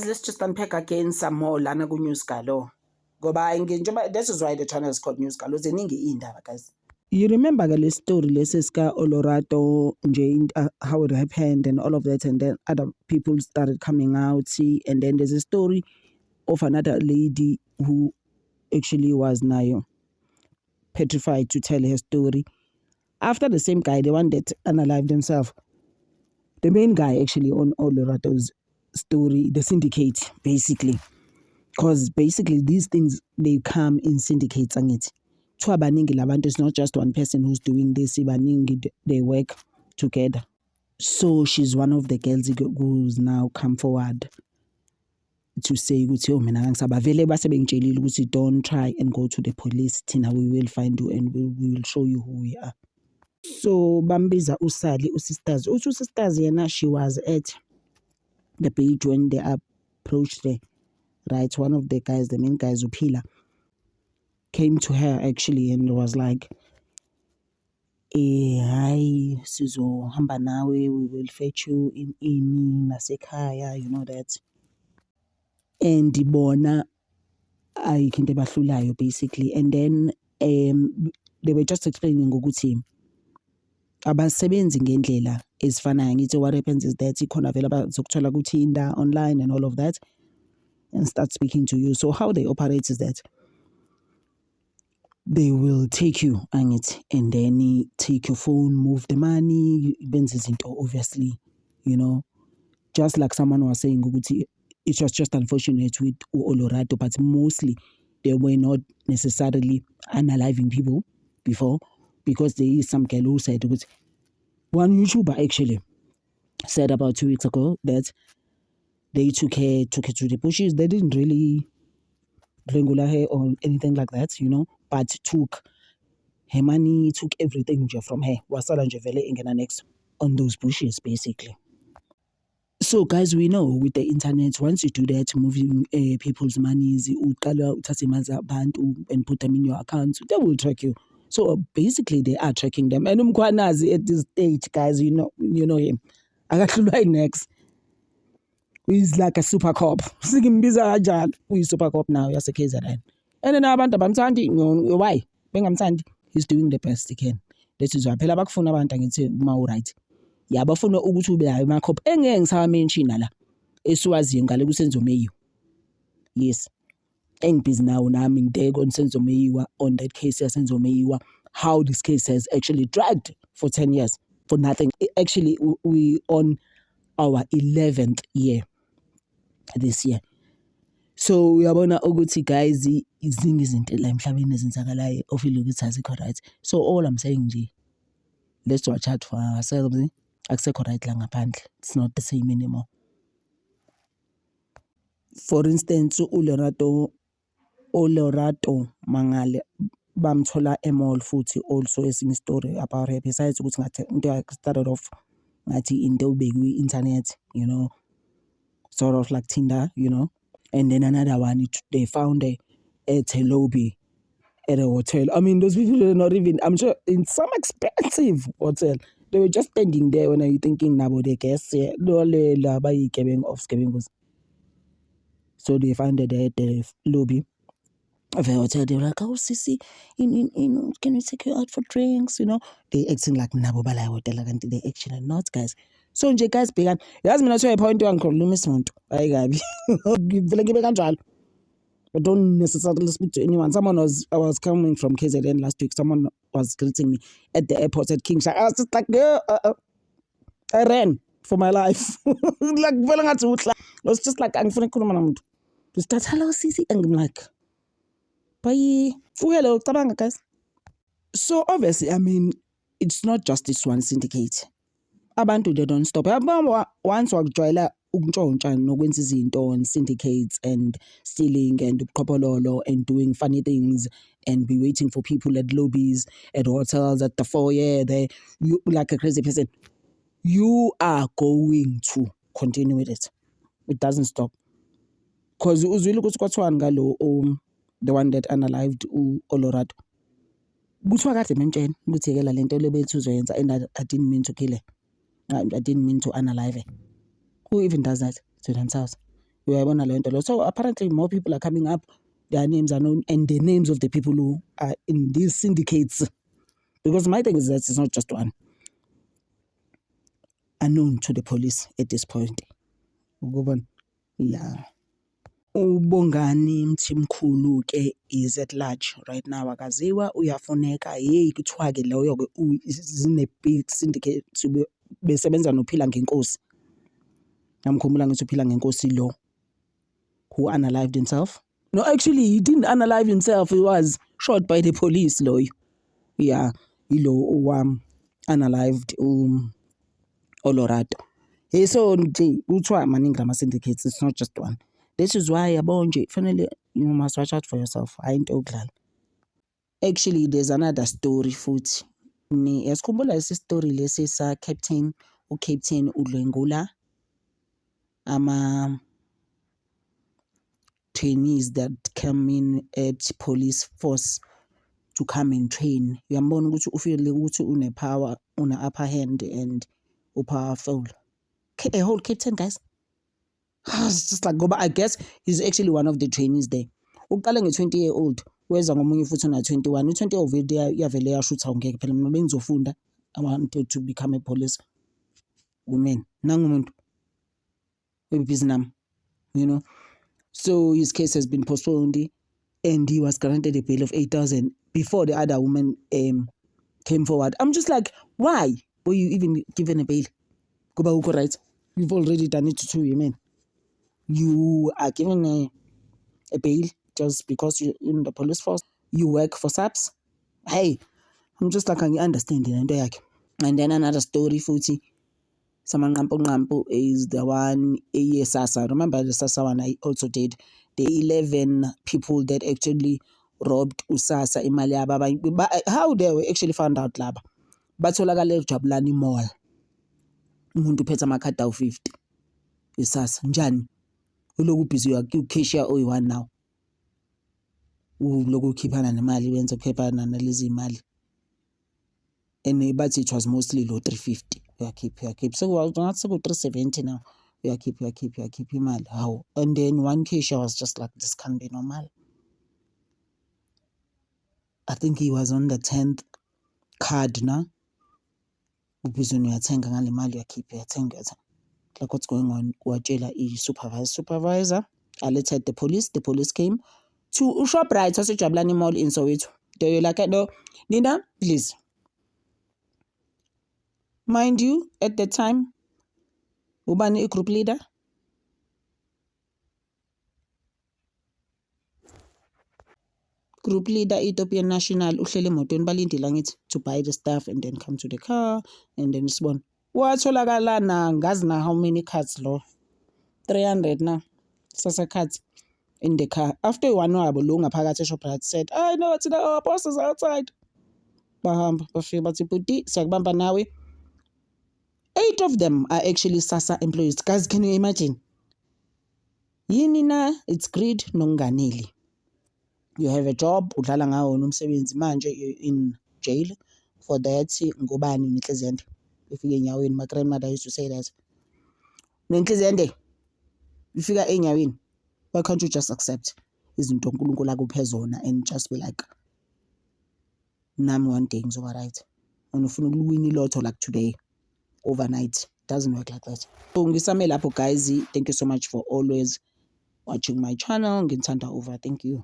guys, let's just unpack again some more lana ku-News Galo. This is why the channel is called News Galo. Zeningi indaba, guys. You remember the story, Leseska Olorato, how it happened and all of that, and then other people started coming out, and then there's a story of another lady who actually was now petrified to tell her story. After the same guy, the one that unalived himself, the main guy actually on Olorato's story, the syndicate, basically. Because basically these things, they come in syndicates, and it's not just one person who's doing this, they work together. So she's one of the girls who's now come forward to say, don't try and go to the police, Tina, we will find you and we will show you who we are. So Bambiza Usali, Sisters. Also Sisters, she was at the page when they approached her. Right, one of the guys, the main guys, Upila, came to her actually and was like, hi, Suzo, hamba nawe, we will fetch you in Nasekaya, you know that. And Dibona, I can basically. And then they were just explaining ukuthi abasebenzi ngendlela ezifanayo. Ngithi what happens is that ikhona vele abazokuthola ku-Tinder online and all of that, and start speaking to you. So how they operate is that they will take you and then take your phone, move the money, obviously, you know, just like someone was saying, it was just unfortunate with Olorato, but mostly they were not necessarily unaliving people before, because there is some girl who said, one YouTuber actually said about 2 weeks ago that they took her to the bushes. They didn't really drangula her or anything like that, you know, but took her money, took everything from her. Wasala nje vele ingena next on those bushes, basically. So, guys, we know with the internet, once you do that, moving people's monies, and put them in your account, they will track you. So, basically, they are tracking them. And Umkwanazi at this stage, guys, you know him. I got to right next. He's like a super cop. He's super cop now. You're a KZN. And then abantu bamthandi why? Bengamthandi. He's doing the best he can. That is why phela bakufuna abantu ngithi uma right. Ya bafuna ukuthi ube hayi ma cop engeke ngisawa mention la. Esiwaziyo ngale kusenzo meyo. Yes. Engibhizi now nami ngideke on Senzo Meyiwa, on that case yasenzo Meyiwa, how this case has actually dragged for 10 years for nothing. Actually, we on our 11th year this year. So uyabona ukuthi guys izinto izinto la emhlabeni ezenzakalayo ofile ukuthi azikho right. So all I'm saying nje, let's watch out for ourselves. Akusekho right la ngaphandle. It's not the same anymore. For instance, Olorato Mangale bamthola emall futhi also esinye story about her, besides ukuthi ngathi into started off ngathi into ubekwi internet, you know, sort of like Tinder, you know, and then another one they found her at a lobby at a hotel. I mean, those people are not even, I'm sure, in some expensive hotel. They were just standing there when you thinking about the guests. So they found her there at the lobby of a hotel. They were like, oh, Sissy, can we take you out for drinks? You know, they acting like Nabobala hotel, and they actually not, guys. So nje guys began. Yazi mina to a point wangikhuluma isimuntu. Hayi kabi. Ngivele ngibe kanjalo. But don't necessarily speak to anyone. I was coming from KZN last week. Someone was greeting me at the airport at King Shaka. I was just like, I ran for my life. Like, I was just like, I'm going to start, hello, Sisi. And I'm like, bye. Oh, hello, guys. So obviously, I mean, it's not just this one syndicate. Abantu, they don't stop. Once wakujwayela ukuntshontsha nokwenza izinto on syndicates and stealing and ukopololo and doing funny things and be waiting for people at lobbies, at hotels, at the foyer, you like a crazy person. You are going to continue with it. It doesn't stop. Because uzwile ukuthi kwathiwa ngalo the one that unalived Olorato. Kuthiwa kade mentshela ukuthi yekela lento lebethu uzoyenza, and I didn't mean to kill her. I didn't mean to unalive her. Who even does that to themselves? Uyayibona le nto leyo. So apparently more people are coming up, their names are known, and the names of the people who are in these syndicates. Because my thing is that it's not just one. Unknown to the police at this point. Yeah. uBongani Mthimkhulu ke is at large right now, akaziwa, uyafuneka. Hey, kuthiwa ke loyo ke zine-big syndicate besebenza noPhila Ngenkosi. Ngamkhumbula ngithi uPhila Ngenkosi lo who unalived himself. No, actually he didn't unalive himself, he was shot by the police loyo. Yeah, ilo unalived Olorado. Hey, so nje kuthiwa maningi lama syndicates, it's not just one. This is why yabo nje finally you must watch out for yourself. Hayi into yokudlala. Actually there's another story futhi. Yasikhumbula lesi story lesi sa Captain uDlwengula trainees that come in at police force to come and train. Uyambona ukuthi ufeel ukuthi une-power, una-upper hand and upowerful. A whole Captain, guys. It's just like, I guess he's actually one of the trainees there. Uqala nge-20-year-old, weza ngomunye futhi una-21. U-20-year-old yavele yashutha ungeke phela mina bengizofunda, I wanted to become a police woman. Nangumuntu ebhizinami, you know. So his case has been postponed and he was granted a bail of 8,000 before the other woman came forward. I'm just like, why were you even given a bail? Kuba uko right? You've already done it to 2 women. You are given a bail just because you're in the police force. You work for SAPS. Hey, I'm just like, I understand it. And then another story, futhi. Samanqampu is the one, SASSA. Remember the SASSA one I also did? The 11 people that actually robbed uSASSA imali yabo. How they were actually found out laba. Batholakale eJabulani Mall. Umuntu uphethe amakhadi awu-50. ISASSA. Njani? Uloku busy cashier oyi-1 now. Uloku ukhiphana nemali, wenza ukhiphana nalezi imali. And but it was mostly low 350. You keep. So was not so 370 now. You keep imali. How? And then one cashier was just like, this can't be normal. I think he was on the 10th card now. Ubizweni uyathenga ngale mali, uyathenga. Like what's going on? Watshela supervisor alerted the police. The police came to Shoprite Jabulani Mall in Soweto. Do you like it? No, Nina, please. Mind you, at the time, ubani group leader. Group leader, Ethiopian National, uhlele emotweni balindile ngithi to buy the stuff and then come to the car and then sibona. Watholakala na ngazi na how many cards lo. 300 na. Sasa cards in the car. After one wabo lo ngaphakathi eShoprite said, I know it's our boss is outside. Bahamba bafika bathi buti siyakubamba nawe. 8 of them are actually SASSA employees. Guys, can you imagine? Yini na, it's greed nonganeli. You have a job, udlala ngawo nomsebenzi manje you're in jail for that. Ngubani nenhliziyo ende. Ifike enyaweni, my grandmother used to say that. Nenhliziyo ende. Ifika enyaweni. Why can't you just accept izinto uNkulunkulu akuphe zona and just be like, nami one day ngizoba right. Ufuna ukuwina ilotho like today. Overnight. Doesn't work like that. So ngisame lapho guys. Thank you so much for always watching my channel. Ngithanda over. Thank you.